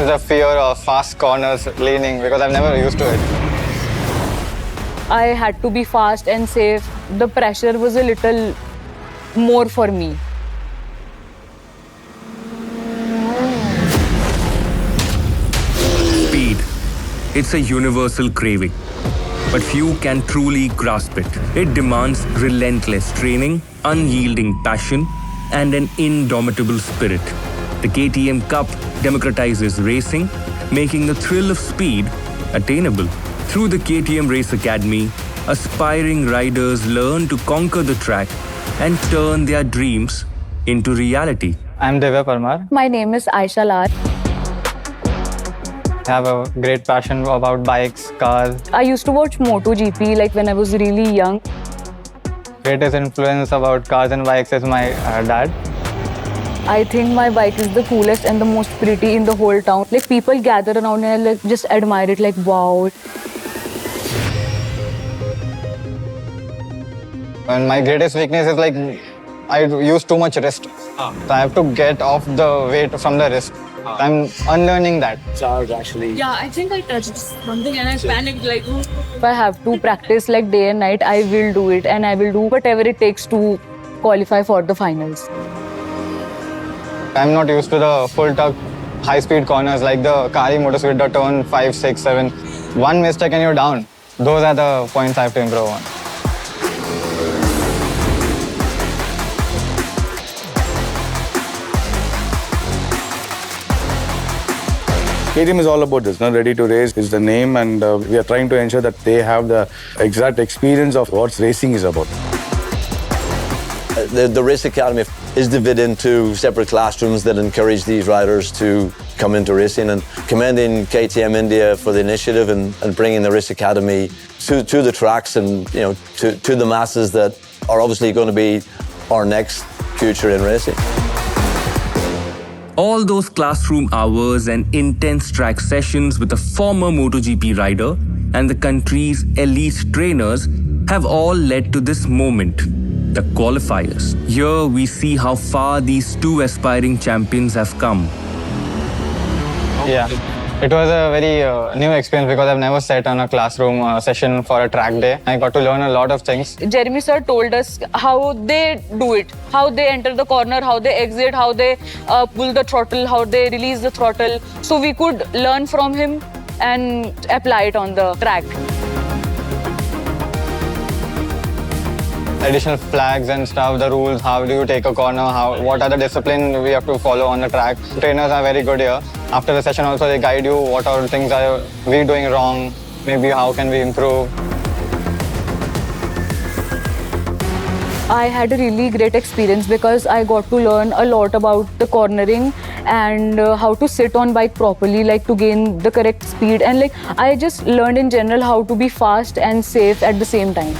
is the fear of fast corners, leaning, because I've never used to it. I had to be fast and safe. The pressure was a little more for me. Speed. It's a universal craving, but few can truly grasp it. It demands relentless training, unyielding passion, and an indomitable spirit. The KTM Cup democratizes racing, making the thrill of speed attainable. Through the KTM Race Academy, aspiring riders learn to conquer the track and turn their dreams into reality. I'm Divya Parmar. My name is Aisha Lal. I have a great passion about bikes, cars. I used to watch MotoGP like when I was really young. Greatest influence about cars and bikes is my dad. I think my bike is the coolest and the most pretty in the whole town. Like people gather around and like just admire it like wow. And my greatest weakness is like I use too much wrist. So I have to get off the weight from the wrist. I'm unlearning that. Charge actually. Yeah, I think I touched something and I panicked like, oh. If I have to practice like day and night, I will do it and I will do whatever it takes to qualify for the finals. I'm not used to the full tuck high-speed corners like the Kari motorcycle, the turn 5, 6, 7. One mistake and you're down. Those are the points I have to improve on. KTM is all about this, Ready to Race is the name, and we are trying to ensure that they have the exact experience of what racing is about. The Race Academy is divided into separate classrooms that encourage these riders to come into racing, and commending KTM India for the initiative and bringing the Race Academy to the tracks and to the masses that are obviously going to be our next future in racing. All those classroom hours and intense track sessions with a former MotoGP rider and the country's elite trainers have all led to this moment, the qualifiers. Here we see how far these two aspiring champions have come. Yeah, it was a very new experience because I've never sat on a classroom session for a track day. I got to learn a lot of things. Jeremy sir told us how they do it, how they enter the corner, how they exit, how they pull the throttle, how they release the throttle. So we could learn from him and apply it on the track. Additional flags and stuff, the rules, how do you take a corner, what are the discipline we have to follow on the track. Trainers are very good here. After the session also they guide you, what are things are we doing wrong, maybe how can we improve. I had a really great experience because I got to learn a lot about the cornering and how to sit on bike properly, like to gain the correct speed, and like I just learned in general how to be fast and safe at the same time.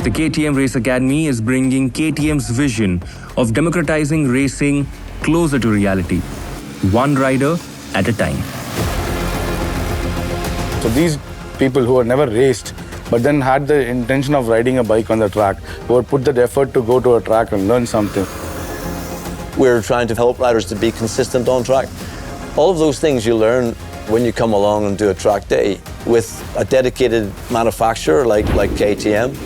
The KTM Race Academy is bringing KTM's vision of democratizing racing closer to reality, one rider at a time. So these people who have never raced but then had the intention of riding a bike on the track, who have put that effort to go to a track and learn something. We're trying to help riders to be consistent on track. All of those things you learn when you come along and do a track day with a dedicated manufacturer like KTM.